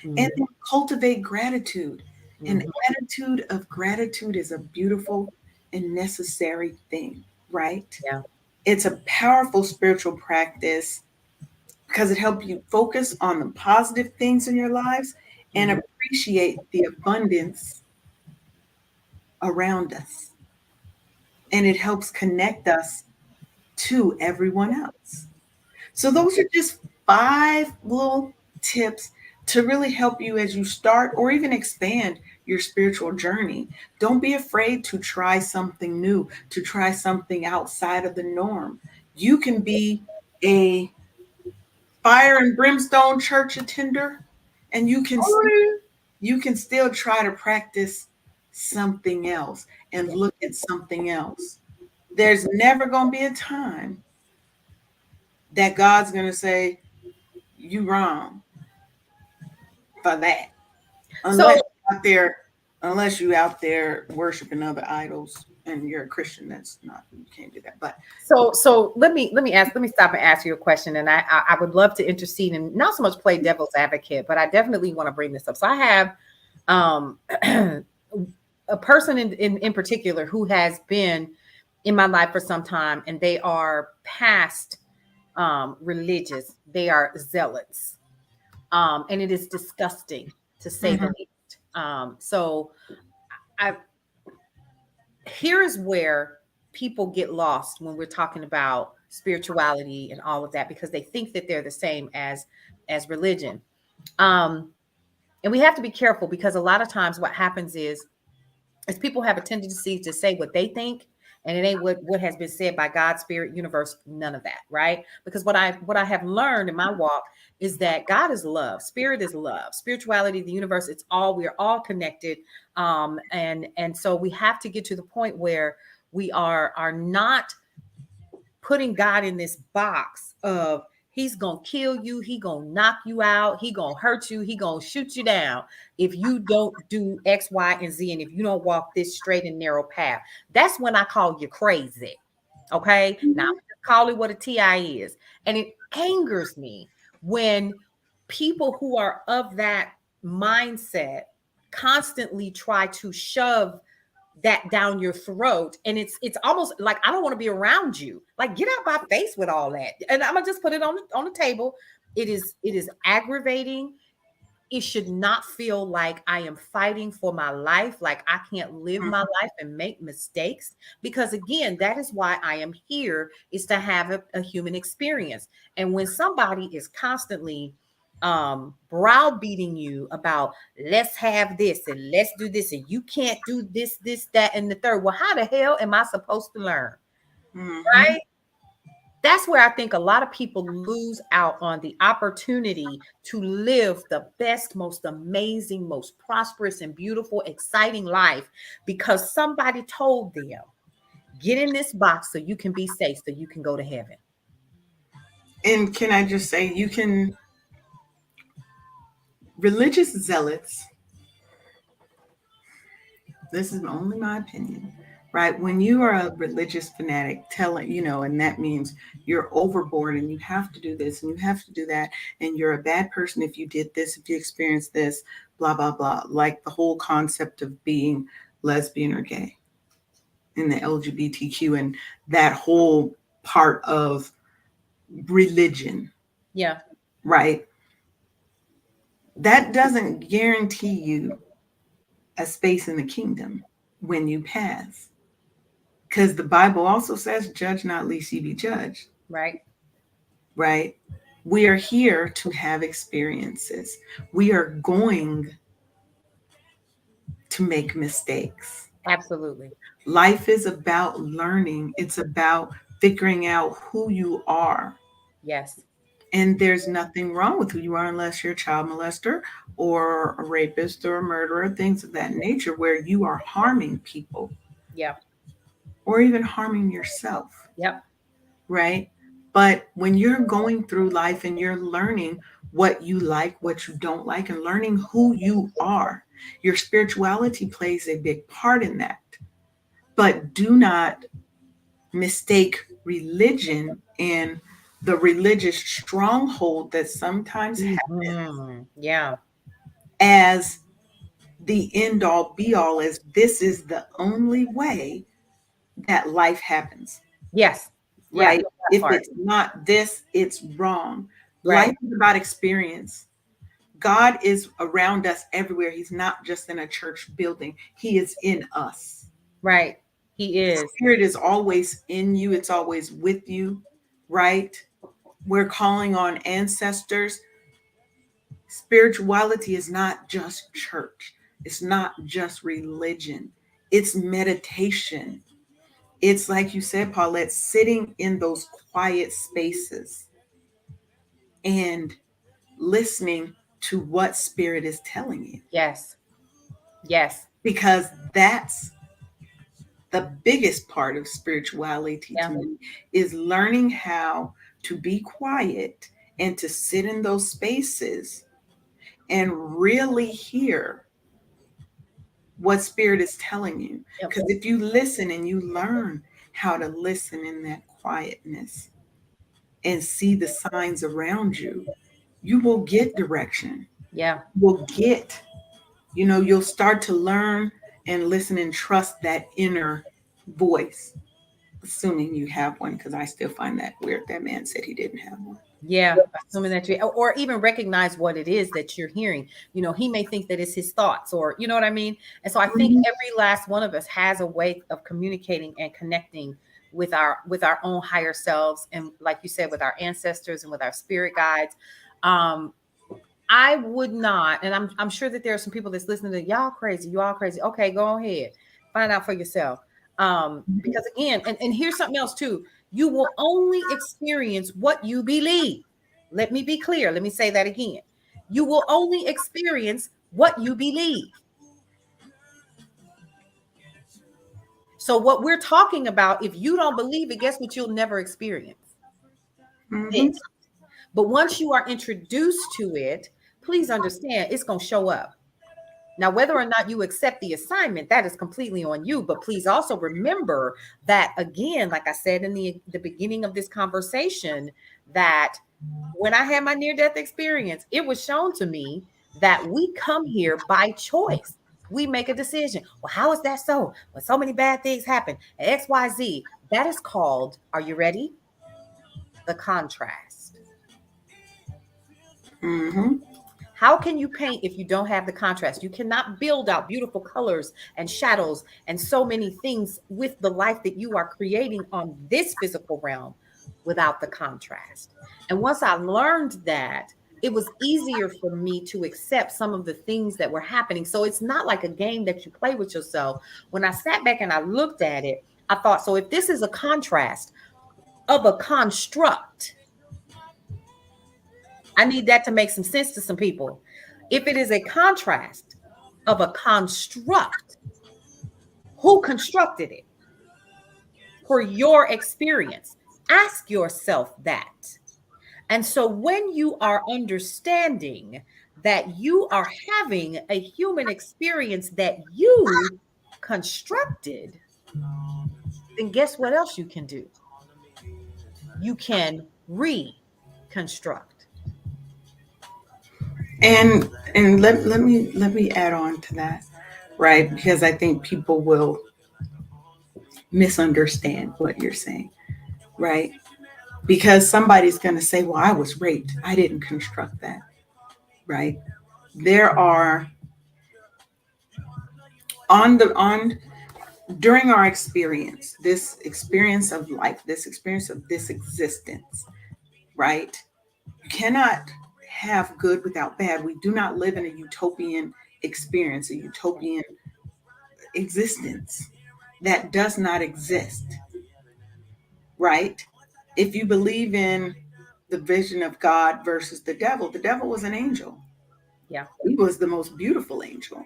And Hmm. then cultivate gratitude. An Hmm. attitude of gratitude is a beautiful and necessary thing, right? Yeah. It's a powerful spiritual practice because it helps you focus on the positive things in your lives and Hmm. appreciate the abundance around us. And it helps connect us to everyone else. So, those are just 5 little tips to really help you as you start or even expand your spiritual journey. Don't be afraid to try something new, to try something outside of the norm. You can be a fire and brimstone church attender and Oh, you can still try to practice something else and yeah. look at something else. There's never going to be a time that God's going to say you wrong for that, unless So you're out there, unless you out there worshiping other idols and you're a Christian. That's not, you can't do that. But so let me stop and ask you a question, and I would love to intercede and not so much play devil's advocate, but I definitely want to bring this up. So I have um a person in particular who has been in my life for some time, and they are past religious, they are zealots, and it is disgusting to say the mhm, least. So I here is where people get lost when we're talking about spirituality and all of that, because they think that they're the same as religion. um and we have to be careful, because a lot of times what happens is people have a tendency to say what they think, and it ain't what has been said by God, spirit, universe, none of that, right? Because what I have learned in my walk is that God is love, spirit is love, spirituality, the universe, it's all, we are all connected. And so we have to get to the point where we are not putting God in this box of he's gonna kill you, he gonna knock you out, he gonna hurt you, he gonna shoot you down if you don't do X, Y, and Z, and if you don't walk this straight and narrow path. That's when I call you crazy. Okay. Now I'm just call it what a TI is. And it angers me when people who are of that mindset constantly try to shove that down your throat, and it's almost like I don't want to be around you. Like, get out my face with all that. And I'm gonna just put it on the table. It is aggravating. It should not feel like I am fighting for my life, like I can't live my mhm. life and make mistakes. Because again, that is why I am here, is to have a human experience. And when somebody is constantly browbeating you about let's have this and let's do this and you can't do this, that, and the third. Well, how the hell am I supposed to learn? Mhm. Right? That's where I think a lot of people lose out on the opportunity to live the best, most amazing, most prosperous and beautiful, exciting life, because somebody told them, get in this box so you can be safe, so you can go to heaven. And can I just say, you can, religious zealots, this is only my opinion, right? When you are a religious fanatic, telling, and that means you're overboard and you have to do this and you have to do that. And you're a bad person if you did this, if you experienced this, blah, blah, blah. Like the whole concept of being lesbian or gay in the LGBTQ and that whole part of religion, Yeah. right? That doesn't guarantee you a space in the kingdom when you pass. Because the Bible also says, judge not, lest ye be judged, Right. right? We are here to have experiences. We are going to make mistakes. Absolutely. Life is about learning, it's about figuring out who you are. Yes. And there's nothing wrong with who you are unless you're a child molester or a rapist or a murderer, things of that nature, where you are harming people Yeah. or even harming yourself, Yep. right? But when you're going through life and you're learning what you like, what you don't like, and learning who you are, your spirituality plays a big part in that. But do not mistake religion and the religious stronghold that sometimes happens Yeah. as the end all be all, as this is the only way that life happens, Yes. Yeah. right? That If part. it's not this, it's wrong. Life Right. is about experience. God is around us everywhere. He's not just in a church building, He is in us. Right. He The is. Spirit is always in you, it's always with you, right? We're calling on ancestors. Spirituality is not just church, it's not just religion, it's meditation. It's like you said, Paulette, sitting in those quiet spaces and listening to what spirit is telling you. Yes. Yes. Because that's the biggest part of spirituality to Yeah. me, is learning how to be quiet and to sit in those spaces and really hear what spirit is telling you. Yep. Because if you listen and you learn how to listen in that quietness and see the signs around you, you will get direction. Yeah. You will get, you'll start to learn and listen and trust that inner voice, assuming you have one, because I still find that weird. That man said he didn't have one. Yeah, assuming that you, or even recognize what it is that you're hearing. He may think that it's his thoughts, or you know what I mean. And so I think Mhm. every last one of us has a way of communicating and connecting with our own higher selves, and like you said, with our ancestors and with our spirit guides. Um, I would not, and I'm sure that there are some people that's listening to y'all crazy, you all crazy. Okay, go ahead, find out for yourself. Because again, and here's something else too. You will only experience what you believe. Let me be clear. Let me say that again. You will only experience what you believe. So what we're talking about, if you don't believe it, guess what? You'll never experience Mhm. this. But once you are introduced to it, please understand it's going to show up. Now, whether or not you accept the assignment, that is completely on you. But please also remember that, again, like I said in the beginning of this conversation, that when I had my near-death experience, it was shown to me that we come here by choice. We make a decision. Well, how is that so? When so many bad things happen, XYZ, that is called, are you ready? The contrast. Mhm. How can you paint if you don't have the contrast? You cannot build out beautiful colors and shadows and so many things with the life that you are creating on this physical realm without the contrast. And once I learned that, it was easier for me to accept some of the things that were happening. So it's not like a game that you play with yourself. When I sat back and I looked at it, I thought, so if this is a contrast of a construct, I need that to make some sense to some people. If it is a contrast of a construct, who constructed it for your experience? Ask yourself that. And so when you are understanding that you are having a human experience that you constructed, then guess what else you can do? You can reconstruct. And let me add on to that, right? Because I think people will misunderstand what you're saying, right? Because somebody's going to say, well, I was raped, I didn't construct that, right? There are, on during our experience, this experience of life, this experience of this existence, right? You cannot have good without bad. We do not live in a utopian experience, a utopian existence that does not exist, right? If you believe in the vision of God versus the devil was an angel. Yeah, He was the most beautiful angel.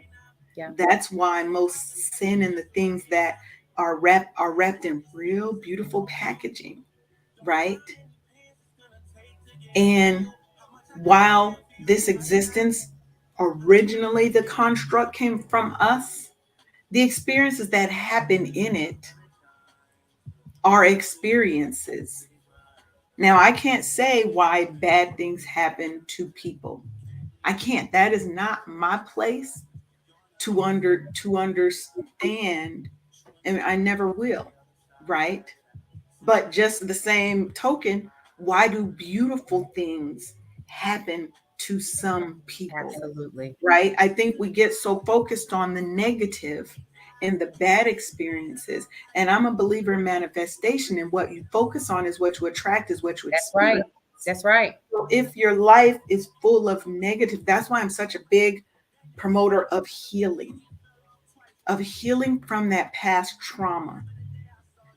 yeah, That's why most sin and the things that are wrapped in real beautiful packaging, right? And while this existence, originally the construct came from us, the experiences that happen in it are experiences. Now, I can't say why bad things happen to people. I can't. That is not my place to understand, and I never will, right? But just the same token, why do beautiful things happen to some people, absolutely. right? I think we get so focused on the negative and the bad experiences. And I'm a believer in manifestation, and what you focus on is what you attract, is what you That's right. experience. That's right. So if your life is full of negative, that's why I'm such a big promoter of healing from that past trauma.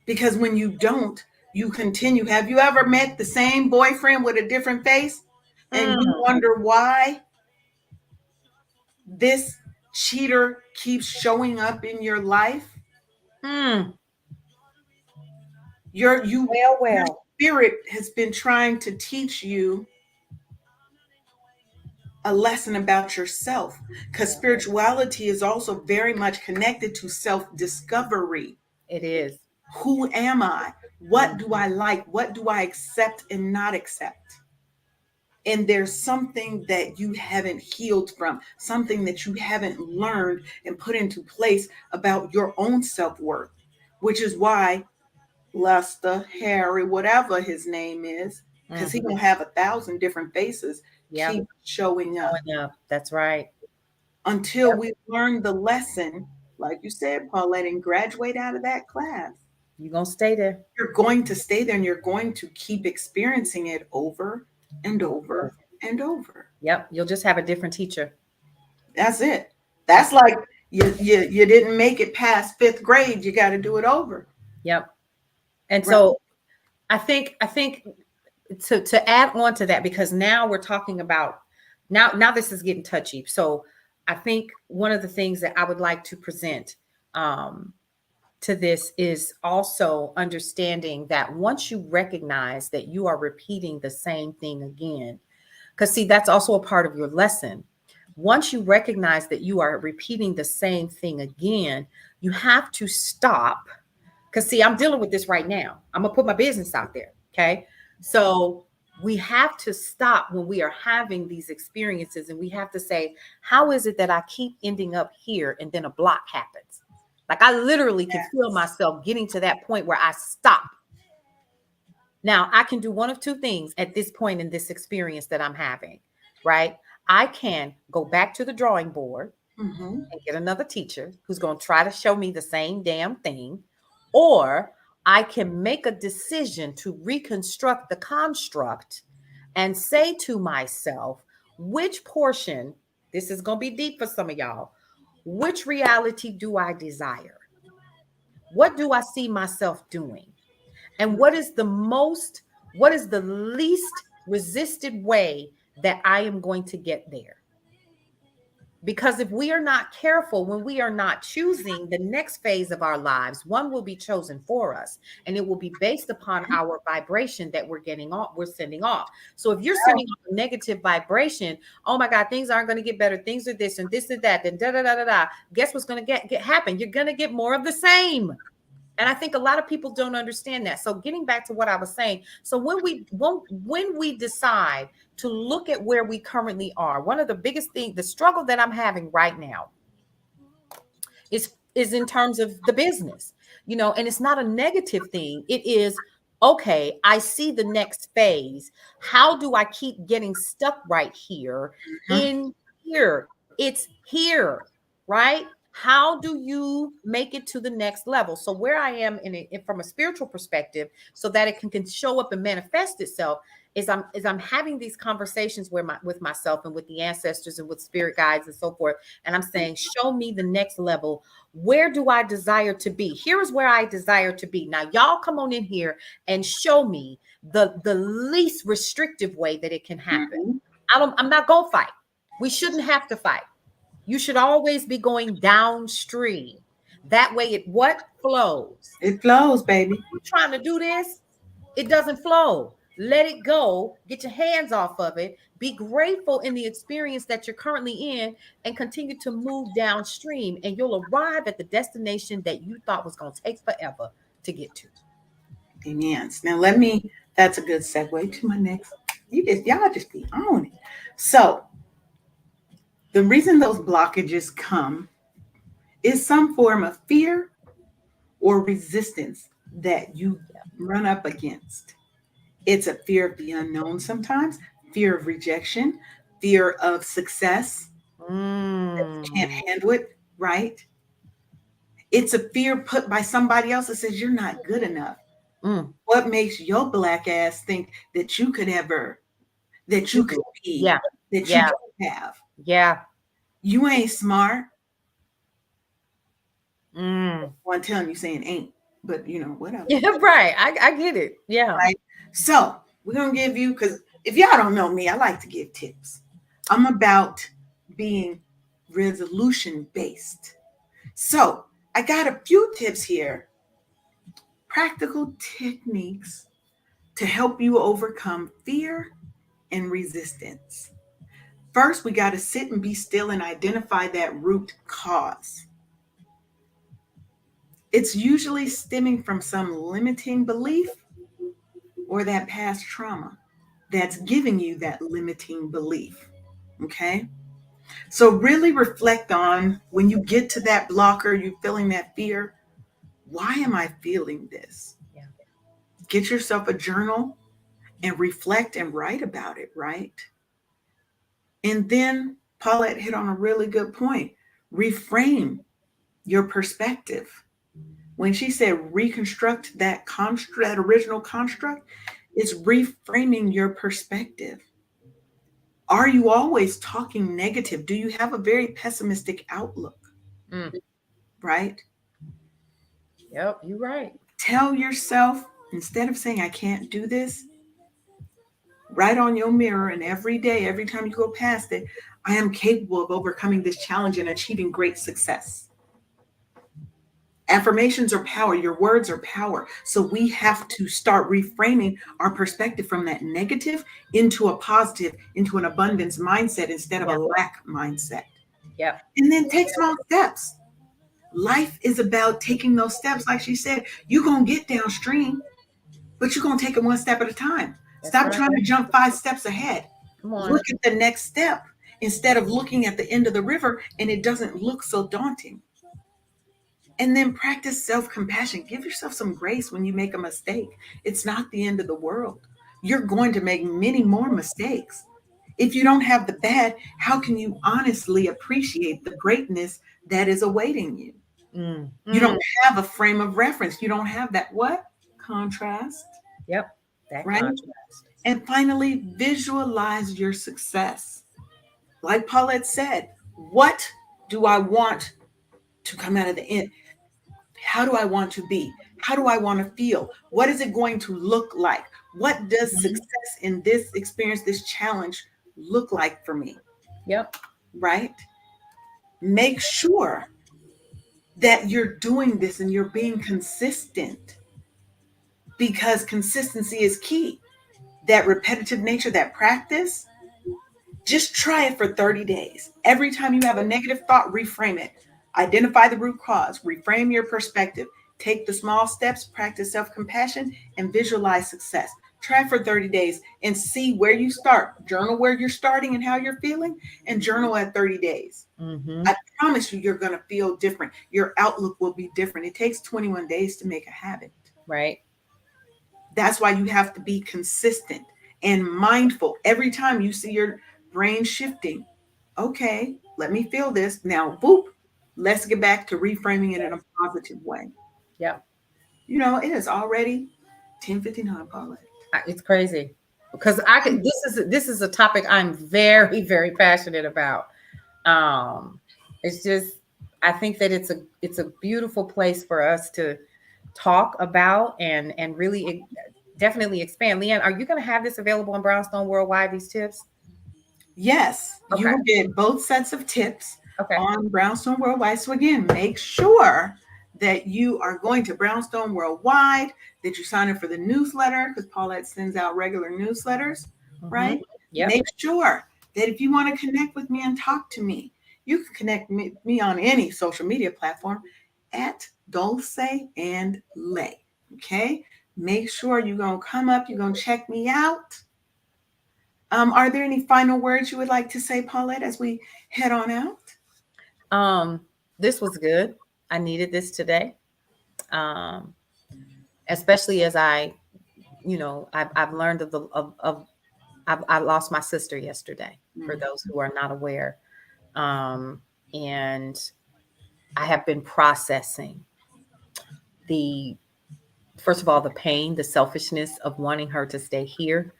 Because when you don't, you continue. Have you ever met the same boyfriend with a different face and you Mm, wonder why? this cheater keeps showing up in your life, Mm. your Well. spirit has been trying to teach you a lesson about yourself, because Yeah, spirituality is also very much connected to self discovery. it is. Who am I? What do Mhm. I like? What do I accept and not accept? And there's something that you haven't healed from, something that you haven't learned and put into place about your own self-worth, which is why Lester, Harry, whatever his name is, because he Mhm. will have 1,000 different faces, Yep. keep showing up Showing up. That's right. until Yep. we learn the lesson, like you said, Paulette, and graduate out of that class. You're gonna stay there. You're going to stay there and you're going to keep experiencing it over and over Yes. and over. Yep. You'll just have a different teacher. That's it. That's like you didn't make it past fifth grade. You got to do it over, Yep. And right? so I think to add on to that, because now we're talking about, now this is getting touchy. So I think one of the things that I would like to present um, to this is also understanding that once you recognize that you are repeating the same thing again, because see, that's also a part of your lesson. Once you recognize that you are repeating the same thing again, you have to stop. Because see, I'm dealing with this right now. I'm gonna put my business out there. Okay. So we have to stop when we are having these experiences and we have to say, how is it that I keep ending up here and then a block happens? Like I literally can feel myself getting to that point where I stop. Now, I can do one of two things at this point in this experience that I'm having, right? I can go back to the drawing board Mm-hmm. and get another teacher who's going to try to show me the same damn thing, or I can make a decision to reconstruct the construct and say to myself, which portion, this is going to be deep for some of y'all, which reality do I desire? What do I see myself doing? And what is the least resisted way that I am going to get there? Because if we are not careful, when we are not choosing the next phase of our lives, one will be chosen for us, and it will be based upon our vibration that we're getting off, we're sending off. So if you're sending off a negative vibration, oh my God, things aren't going to get better, things are this and that, then da da da da da. Guess what's going to get happen? You're going to get more of the same. And I think a lot of people don't understand that. So getting back to what I was saying, so when we decide to look at where we currently are, one of the biggest things, the struggle that I'm having right now is in terms of the business, and it's not a negative thing. It is, okay, I see the next phase. How do I keep getting stuck right here in here? It's here, right? How do you make it to the next level? So where I am from a spiritual perspective, so that it can show up and manifest itself, is I'm having these conversations with myself and with the ancestors and with spirit guides and so forth. And I'm saying, show me the next level. Where do I desire to be? Here is where I desire to be. Now, y'all come on in here and show me the least restrictive way that it can happen. Mm-hmm. I'm not gonna fight. We shouldn't have to fight. You should always be going downstream. That way it what flows. It flows, baby. You're trying to do this, it doesn't flow. Let it go. Get your hands off of it. Be grateful in the experience that you're currently in and continue to move downstream. And you'll arrive at the destination that you thought was going to take forever to get to. Amen. Now that's a good segue to my next. Y'all just be on it. So the reason those blockages come is some form of fear or resistance that you run up against. It's a fear of the unknown sometimes, fear of rejection, fear of success, can't Mm, handle it, right? It's a fear put by somebody else that says you're not good enough. mm, What makes your black ass think that you could that you could be, yeah, that you yeah, don't have? yeah. You ain't smart. Mm. One telling you saying ain't, but whatever. Yeah, right. I get it. Yeah. Right? So we're gonna give you, because if y'all don't know me, I like to give tips. I'm about being resolution based. So I got a few tips here, practical techniques to help you overcome fear and resistance. First, we got to sit and be still and identify that root cause. It's usually stemming from some limiting belief or that past trauma that's giving you that limiting belief. Okay. So, really reflect on when you get to that blocker, you feeling that fear. Why am I feeling this? Yeah. Get yourself a journal and reflect and write about it, right? And then Paulette hit on a really good point. Reframe your perspective. When she said reconstruct that construct, that original construct, it's reframing your perspective. Are you always talking negative? Do you have a very pessimistic outlook? Mm. Right? Yep, you're right. Tell yourself, instead of saying, I can't do this, write on your mirror and every day, every time you go past it, I am capable of overcoming this challenge and achieving great success. Affirmations are power. Your words are power. So we have to start reframing our perspective from that negative into a positive, into an abundance mindset instead of a Yeah. lack mindset. Yep. And then take small steps. Life is about taking those steps. Like she said, you're going to get downstream, but you're going to take it one step at a time. That's Stop right. trying to jump 5 steps ahead. Come on. Look at the next step instead of looking at the end of the river and it doesn't look so daunting. And then practice self compassion. Give yourself some grace when you make a mistake. It's not the end of the world. You're going to make many more mistakes. If you don't have the bad, how can you honestly appreciate the greatness that is awaiting you? Mm. You Mm. don't have a frame of reference. You don't have that what? Contrast, Yep. That right? contrast. And finally, visualize your success. Like Paulette said, what do I want to come out of the end? How do I want to be? How do I want to feel? What is it going to look like? What does Mhm. success in this experience, this challenge look like for me? Yep. Right? Make sure that you're doing this and you're being consistent because consistency is key. That repetitive nature, that practice, just try it for 30 days. Every time you have a negative thought, reframe it. Identify the root cause, reframe your perspective, take the small steps, practice self compassion, and visualize success. Try for 30 days and see where you start. Journal where you're starting and how you're feeling, and journal at 30 days. Mm-hmm. I promise you, you're going to feel different. Your outlook will be different. It takes 21 days to make a habit. Right. That's why you have to be consistent and mindful. Every time you see your brain shifting, okay, let me feel this. Now, boop, let's get back to reframing it in a positive way. Yep. You know, it is already 10:59, Paula. It's crazy because I could. This is a topic I'm very very passionate about. Um, it's just I think that it's a beautiful place for us to talk about and really definitely expand. Leanne, are you going to have this available on Brownstone Worldwide? These tips? Yes, you Okay. will get both sets of tips Okay. on Brownstone Worldwide. So, again, make sure that you are going to Brownstone Worldwide, that you sign up for the newsletter because Paulette sends out regular newsletters, Mm-hmm. right? Yep. Make sure that if you want to connect with me and talk to me, you can connect me on any social media platform at Dulce and Lay. Okay? Make sure you're going to come up, you're going to check me out. Are there any final words you would like to say, Paulette, as we head on out? Um, this was good. I needed this today. Um, especially as I've learned of I lost my sister yesterday. For Mm. those who are not aware, um, and I have been processing the first of all the pain, the selfishness of wanting her to stay here,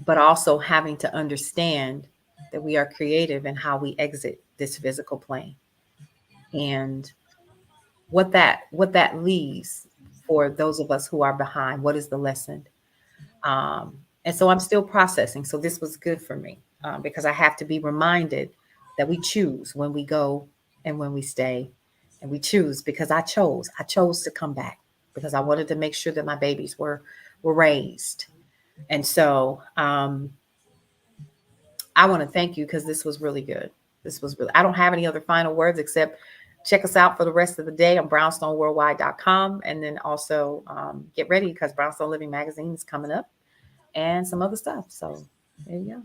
but also having to understand that we are creative in how we exit this physical plane and what that leaves for those of us who are behind. What is the lesson? Um, and so I'm still processing. So this was good for me because I have to be reminded that we choose when we go and when we stay. And we choose because I chose to come back because I wanted to make sure that my babies were raised. And so I want to thank you because this was really good. This was really, I don't have any other final words except check us out for the rest of the day on brownstoneworldwide.com. And then also get ready because Brownstone Living Magazine is coming up and some other stuff. So there you go.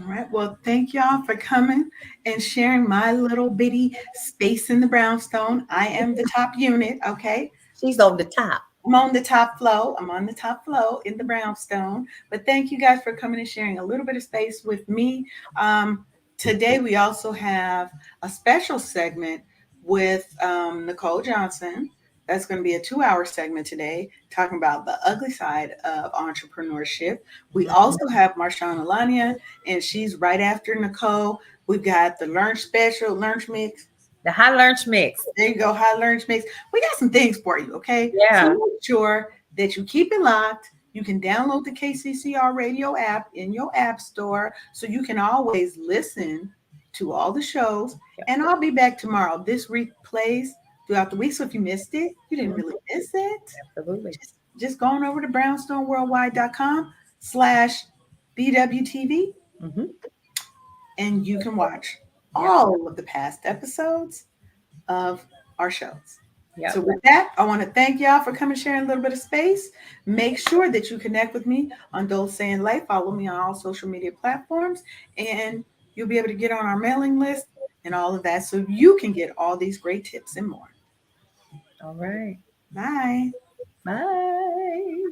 All right. Well, thank y'all for coming and sharing my little bitty space in the brownstone. I am the top unit. Okay. She's over the top. I'm on the top flow. I'm on the top flow in the brownstone. But thank you guys for coming and sharing a little bit of space with me. Today, we also have a special segment with Nicole Johnson. That's going to be a 2-hour segment today, talking about the ugly side of entrepreneurship. We also have Marshawn Alania, and she's right after Nicole. We've got the lunch special, lunch mix. The high lunch mix. There you go, high lunch mix. We got some things for you, okay? So Yeah. make sure that you keep it locked. You can download the KCCR radio app in your app store so you can always listen to all the shows. Yep. And I'll be back tomorrow. This replays throughout the week. So if you missed it, you didn't really miss it. Absolutely. Just go on over to brownstoneworldwide.com/BWTV Mm-hmm. and you can watch Yep. all of the past episodes of our shows. Yep. So with that, I want to thank y'all for coming, sharing a little bit of space. Make sure that you connect with me on Dulce and Life. Follow me on all social media platforms, and you'll be able to get on our mailing list and all of that, so you can get all these great tips and more. All right. Bye. Bye.